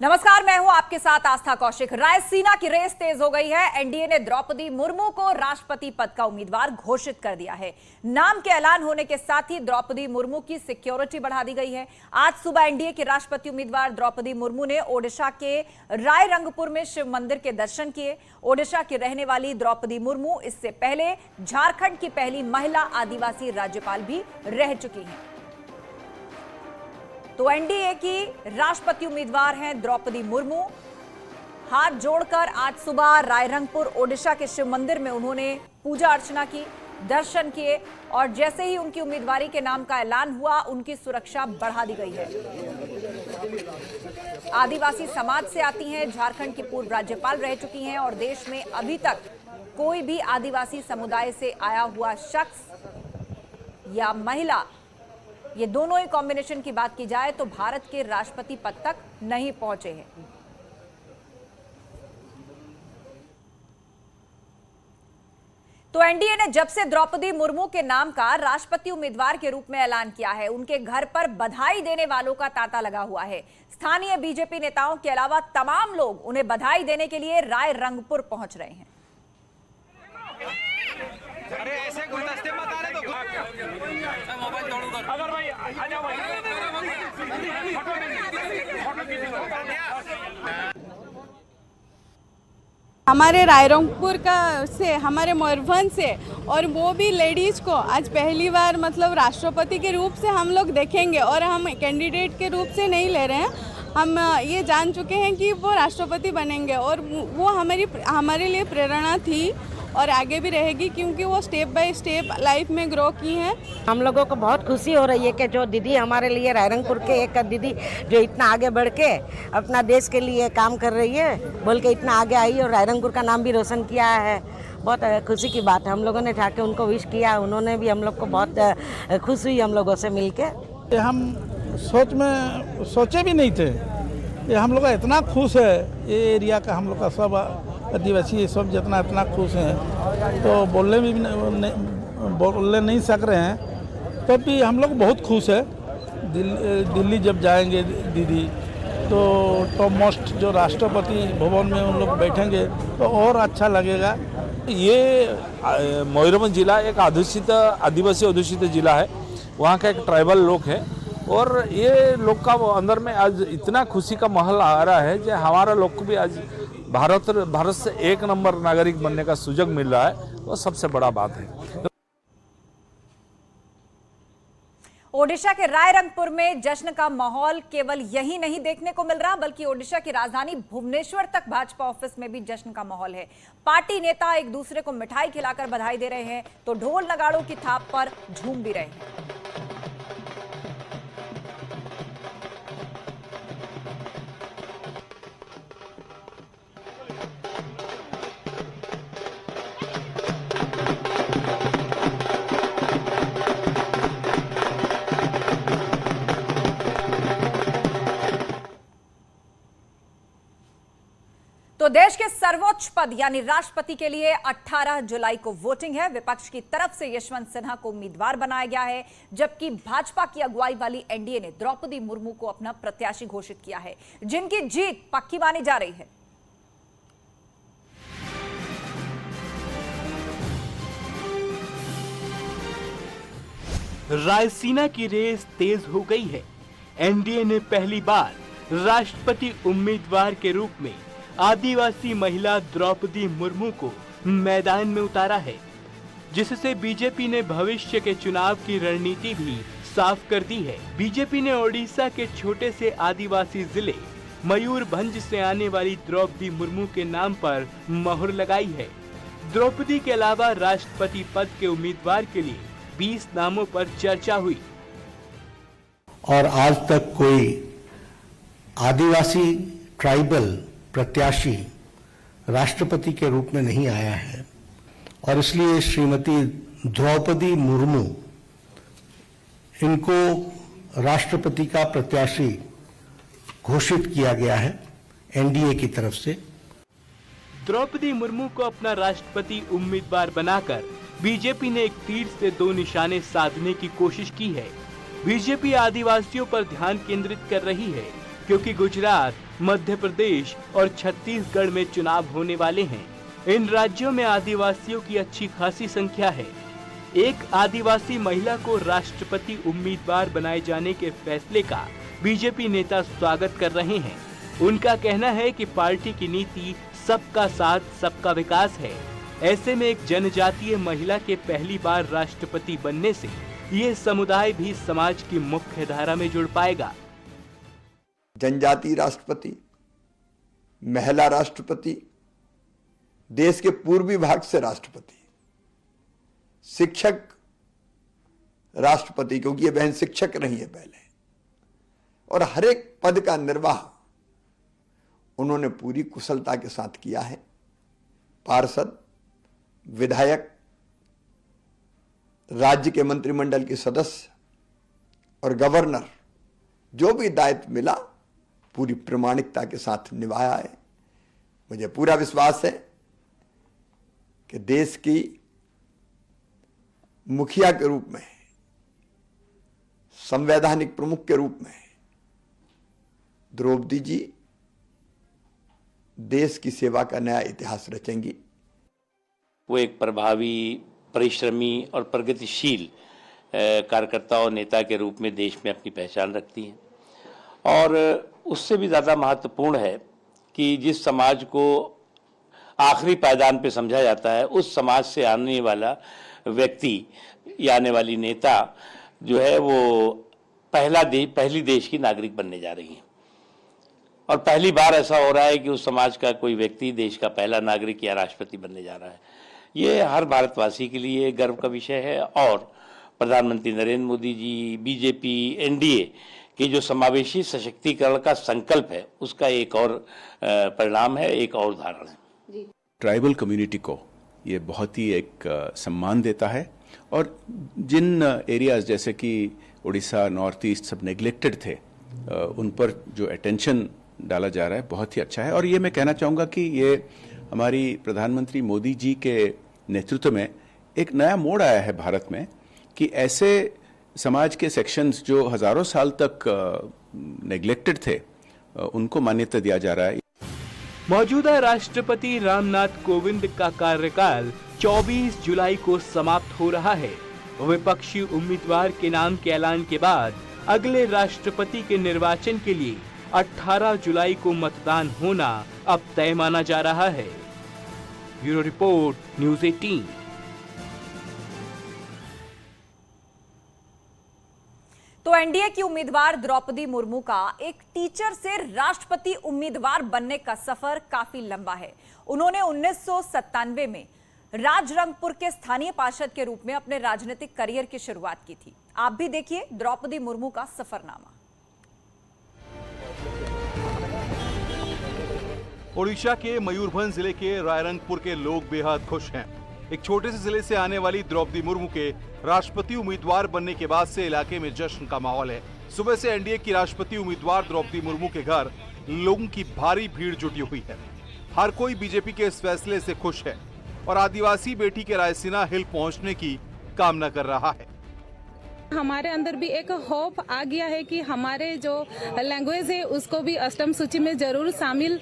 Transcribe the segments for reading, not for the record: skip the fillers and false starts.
नमस्कार, मैं हूं आपके साथ आस्था कौशिक। रायसीना की रेस तेज हो गई है। एनडीए ने द्रौपदी मुर्मू को राष्ट्रपति पद का उम्मीदवार घोषित कर दिया है। नाम के ऐलान होने के साथ ही द्रौपदी मुर्मू की सिक्योरिटी बढ़ा दी गई है। आज सुबह एनडीए के राष्ट्रपति उम्मीदवार द्रौपदी मुर्मू ने ओडिशा के रायरंगपुर में शिव मंदिर के दर्शन किए। ओडिशा की रहने वाली द्रौपदी मुर्मू इससे पहले झारखंड की पहली महिला आदिवासी राज्यपाल भी रह चुकी हैं। तो एनडीए की राष्ट्रपति उम्मीदवार हैं द्रौपदी मुर्मू। हाथ जोड़कर आज सुबह रायरंगपुर ओडिशा के शिव मंदिर में उन्होंने पूजा अर्चना की, दर्शन किए और जैसे ही उनकी उम्मीदवारी के नाम का ऐलान हुआ, उनकी सुरक्षा बढ़ा दी गई है। आदिवासी समाज से आती हैं, झारखंड की पूर्व राज्यपाल रह चुकी हैं और देश में अभी तक कोई भी आदिवासी समुदाय से आया हुआ शख्स या महिला, ये दोनों ही कॉम्बिनेशन की बात की जाए तो भारत के राष्ट्रपति पद तक नहीं पहुंचे हैं। तो एनडीए ने जब से द्रौपदी मुर्मू के नाम का राष्ट्रपति उम्मीदवार के रूप में ऐलान किया है, उनके घर पर बधाई देने वालों का तांता लगा हुआ है। स्थानीय बीजेपी नेताओं के अलावा तमाम लोग उन्हें बधाई देने के लिए रायरंगपुर पहुंच रहे हैं। अरे ऐसे गुलदस्ते मत आ रहे तो मोबाइल दौड़ो कर। अगर भाई आ जाओ भाई हमारे रायरंगपुर का से, हमारे मयूरभंज से, और वो भी लेडीज़ को आज पहली बार मतलब राष्ट्रपति के रूप से हम लोग देखेंगे। और हम कैंडिडेट के रूप से नहीं ले रहे हैं, हम ये जान चुके हैं कि वो राष्ट्रपति बनेंगे और वो हमारे लिए प्रेरणा थी और आगे भी रहेगी, क्योंकि वो स्टेप बाय स्टेप लाइफ में ग्रो की हैं। हम लोगों को बहुत खुशी हो रही है कि जो दीदी हमारे लिए रायरंगपुर के एक दीदी जो इतना आगे बढ़ के अपना देश के लिए काम कर रही है बोल के इतना आगे आई और रायरंगपुर का नाम भी रोशन किया है। बहुत खुशी की बात है। हम लोगों ने जाके उनको विश किया, उन्होंने भी हम लोग को बहुत खुश हुई हम लोगों से मिल के। हम सोचे भी नहीं थे, ये हम लोग इतना खुश है। ये एरिया का हम लोग का सब आदिवासी सब जितना इतना खुश हैं, तो बोलने नहीं सक रहे हैं। तब भी हम लोग बहुत खुश है। दिल्ली जब जाएंगे दीदी तो टॉप मोस्ट जो राष्ट्रपति भवन में उन लोग बैठेंगे तो और अच्छा लगेगा। ये मयूरभंज जिला एक आदिवासी अधूषित जिला है। वहाँ का एक ट्राइबल लोग है और ये लोग का अंदर में आज इतना खुशी का माहौल आ रहा है कि हमारा लोग को भी आज भारत से एक नंबर नागरिक बनने का सुजग मिल रहा है। वो सबसे बड़ा बात है। ओडिशा के रायरंगपुर में जश्न का माहौल केवल यही नहीं देखने को मिल रहा, बल्कि ओडिशा की राजधानी भुवनेश्वर तक भाजपा ऑफिस में भी जश्न का माहौल है। पार्टी नेता एक दूसरे को मिठाई खिलाकर बधाई दे रहे हैं तो ढोल नगाड़ों की थाप पर झूम भी रहे हैं। तो देश के सर्वोच्च पद यानी राष्ट्रपति के लिए 18 जुलाई को वोटिंग है। विपक्ष की तरफ से यशवंत सिन्हा को उम्मीदवार बनाया गया है, जबकि भाजपा की अगुवाई वाली एनडीए ने द्रौपदी मुर्मू को अपना प्रत्याशी घोषित किया है, जिनकी जीत पक्की मानी जा रही है। रायसीना की रेस तेज हो गई है। एनडीए ने पहली बार राष्ट्रपति उम्मीदवार के रूप में आदिवासी महिला द्रौपदी मुर्मू को मैदान में उतारा है, जिससे बीजेपी ने भविष्य के चुनाव की रणनीति भी साफ कर दी है। बीजेपी ने ओडिशा के छोटे से आदिवासी जिले मयूरभंज से आने वाली द्रौपदी मुर्मू के नाम पर मोहर लगाई है। द्रौपदी के अलावा राष्ट्रपति पद के उम्मीदवार के लिए 20 नामों पर चर्चा हुई और आज तक कोई आदिवासी ट्राइबल प्रत्याशी राष्ट्रपति के रूप में नहीं आया है और इसलिए श्रीमती द्रौपदी मुर्मू इनको राष्ट्रपति का प्रत्याशी घोषित किया गया है एनडीए की तरफ से। द्रौपदी मुर्मू को अपना राष्ट्रपति उम्मीदवार बनाकर बीजेपी ने एक तीर से दो निशाने साधने की कोशिश की है। बीजेपी आदिवासियों पर ध्यान केंद्रित कर रही है क्योंकि गुजरात, मध्य प्रदेश और छत्तीसगढ़ में चुनाव होने वाले हैं। इन राज्यों में आदिवासियों की अच्छी खासी संख्या है। एक आदिवासी महिला को राष्ट्रपति उम्मीदवार बनाए जाने के फैसले का बीजेपी नेता स्वागत कर रहे हैं। उनका कहना है कि पार्टी की नीति सबका साथ सबका विकास है। ऐसे में एक जनजातीय महिला के पहली बार राष्ट्रपति बनने से ये समुदाय भी समाज की मुख्य धारा में जुड़ पाएगा। जनजातीय राष्ट्रपति, महिला राष्ट्रपति, देश के पूर्वी भाग से राष्ट्रपति, शिक्षक राष्ट्रपति, क्योंकि ये बहन शिक्षक रही है पहले, और हर एक पद का निर्वाह उन्होंने पूरी कुशलता के साथ किया है। पार्षद, विधायक, राज्य के मंत्रिमंडल के सदस्य और गवर्नर, जो भी दायित्व मिला पूरी प्रामाणिकता के साथ निभाया है। मुझे पूरा विश्वास है कि देश की मुखिया के रूप में, संवैधानिक प्रमुख के रूप में द्रौपदी जी देश की सेवा का नया इतिहास रचेंगी। वो एक प्रभावी, परिश्रमी और प्रगतिशील कार्यकर्ता और नेता के रूप में देश में अपनी पहचान रखती हैं। और उससे भी ज़्यादा महत्वपूर्ण है कि जिस समाज को आखिरी पायदान पे समझा जाता है, उस समाज से आने वाला व्यक्ति या आने वाली नेता जो है वो पहली देश की नागरिक बनने जा रही है। और पहली बार ऐसा हो रहा है कि उस समाज का कोई व्यक्ति देश का पहला नागरिक या राष्ट्रपति बनने जा रहा है। ये हर भारतवासी के लिए गर्व का विषय है। और प्रधानमंत्री नरेंद्र मोदी जी, बीजेपी, एनडीए की जो समावेशी सशक्तिकरण का संकल्प है, उसका एक और परिणाम है, एक और उदाहरण है। ट्राइबल कम्युनिटी को ये बहुत ही एक सम्मान देता है। और जिन एरियाज जैसे कि उड़ीसा, नॉर्थ ईस्ट सब नेग्लेक्टेड थे, उन पर जो अटेंशन डाला जा रहा है बहुत ही अच्छा है। और ये मैं कहना चाहूँगा कि ये हमारी प्रधानमंत्री मोदी जी के नेतृत्व में एक नया मोड़ आया है भारत में कि ऐसे समाज के सेक्शंस जो हजारों साल तक नेग्लेक्टेड थे, उनको मान्यता दिया जा रहा है। मौजूदा राष्ट्रपति रामनाथ कोविंद का कार्यकाल 24 जुलाई को समाप्त हो रहा है। विपक्षी उम्मीदवार के नाम के ऐलान के बाद अगले राष्ट्रपति के निर्वाचन के लिए 18 जुलाई को मतदान होना अब तय माना जा रहा है। Bureau report, news 18। तो एनडीए की उम्मीदवार द्रौपदी मुर्मू का एक टीचर से राष्ट्रपति उम्मीदवार बनने का सफर काफी लंबा है। उन्होंने 1997 में राजरंगपुर के स्थानीय पार्षद के रूप में अपने राजनीतिक करियर की शुरुआत की थी। आप भी देखिए द्रौपदी मुर्मू का सफरनामा। ओडिशा के मयूरभंज जिले के रायरंगपुर के लोग बेहद खुश हैं। एक छोटे से जिले से आने वाली द्रौपदी मुर्मू के राष्ट्रपति उम्मीदवार बनने के बाद से इलाके में जश्न का माहौल है। सुबह से एनडीए की राष्ट्रपति उम्मीदवार द्रौपदी मुर्मू के घर लोगों की भारी भीड़ जुटी हुई है। हर कोई बीजेपी के इस फैसले से खुश है और आदिवासी बेटी के रायसीना हिल पहुंचने की कामना कर रहा है। हमारे अंदर भी एक होप आ गया है कि हमारे जो लैंग्वेज है उसको भी अष्टम सूची में जरूर शामिल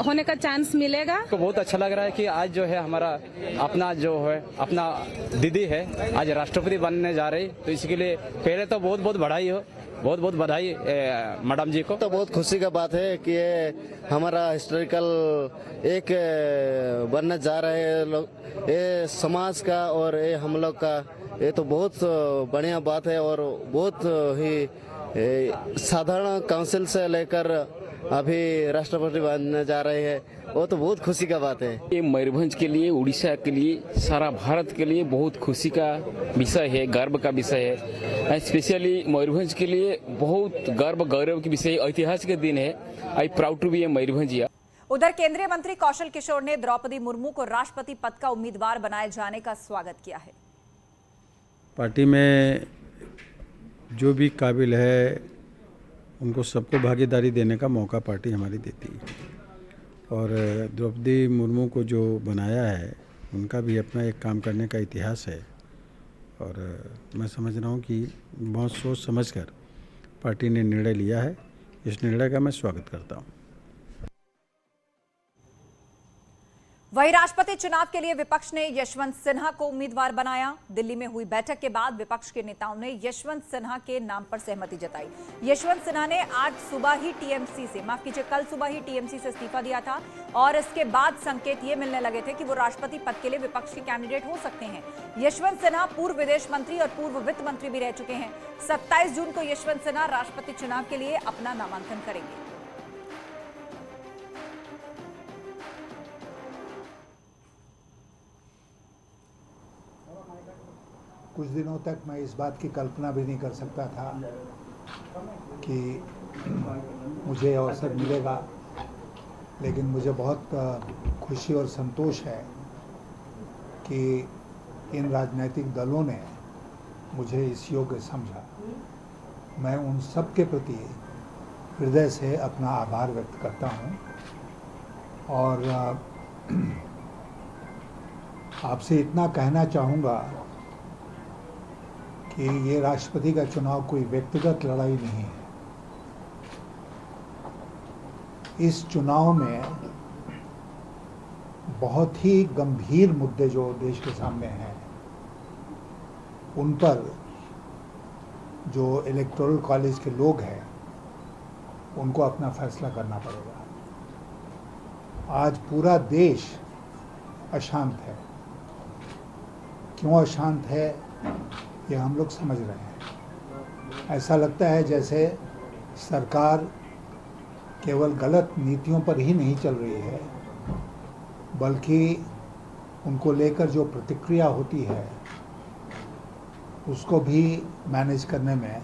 होने का चांस मिलेगा। तो बहुत अच्छा लग रहा है कि आज जो है हमारा अपना दीदी है आज राष्ट्रपति बनने जा रही, तो इसके लिए पहले तो बहुत बहुत बधाई मैडम जी को। तो बहुत खुशी का बात है कि ये हमारा हिस्टोरिकल एक बनने जा रहे हैं लोग, ये समाज का और ये हम लोग का, ये तो बहुत बढ़िया बात है। और बहुत ही साधारण काउंसिल से लेकर अभी राष्ट्रपति बनने जा रहे हैं, वो तो बहुत खुशी का बात है। ये मयूरभंज के लिए, उड़ीसा के लिए, सारा भारत के लिए बहुत खुशी का विषय है, गर्व का विषय है। स्पेशली मयूरभंज के लिए बहुत गौरव की विषय, ऐतिहासिक दिन है। आई प्राउड टू बी ए मयूरभंजिया। उधर केंद्रीय मंत्री कौशल किशोर ने द्रौपदी मुर्मू को राष्ट्रपति पद का उम्मीदवार बनाए जाने का स्वागत किया है। पार्टी में जो भी काबिल है उनको सबको भागीदारी देने का मौका पार्टी हमारी देती है। और द्रौपदी मुर्मू को जो बनाया है उनका भी अपना एक काम करने का इतिहास है। और मैं समझ रहा हूँ कि बहुत सोच समझकर पार्टी ने निर्णय लिया है। इस निर्णय का मैं स्वागत करता हूँ। वहीं राष्ट्रपति चुनाव के लिए विपक्ष ने यशवंत सिन्हा को उम्मीदवार बनाया। दिल्ली में हुई बैठक के बाद विपक्ष के नेताओं ने यशवंत सिन्हा के नाम पर सहमति जताई। यशवंत सिन्हा ने आज सुबह ही कल सुबह ही टीएमसी से इस्तीफा दिया था और इसके बाद संकेत ये मिलने लगे थे कि वो राष्ट्रपति पद के लिए विपक्ष के कैंडिडेट हो सकते हैं। यशवंत सिन्हा पूर्व विदेश मंत्री और पूर्व वित्त मंत्री भी रह चुके हैं। 27 जून को यशवंत सिन्हा राष्ट्रपति चुनाव के लिए अपना नामांकन करेंगे। कुछ दिनों तक मैं इस बात की कल्पना भी नहीं कर सकता था कि मुझे अवसर मिलेगा, लेकिन मुझे बहुत खुशी और संतोष है कि इन राजनीतिक दलों ने मुझे इस योग्य समझा। मैं उन सब के प्रति हृदय से अपना आभार व्यक्त करता हूं और आपसे इतना कहना चाहूँगा कि ये राष्ट्रपति का चुनाव कोई व्यक्तिगत लड़ाई नहीं है। इस चुनाव में बहुत ही गंभीर मुद्दे जो देश के सामने हैं, उन पर जो इलेक्टोरल कॉलेज के लोग हैं उनको अपना फैसला करना पड़ेगा। आज पूरा देश अशांत है। क्यों अशांत है ये हम लोग समझ रहे हैं। ऐसा लगता है जैसे सरकार केवल गलत नीतियों पर ही नहीं चल रही है, बल्कि उनको लेकर जो प्रतिक्रिया होती है उसको भी मैनेज करने में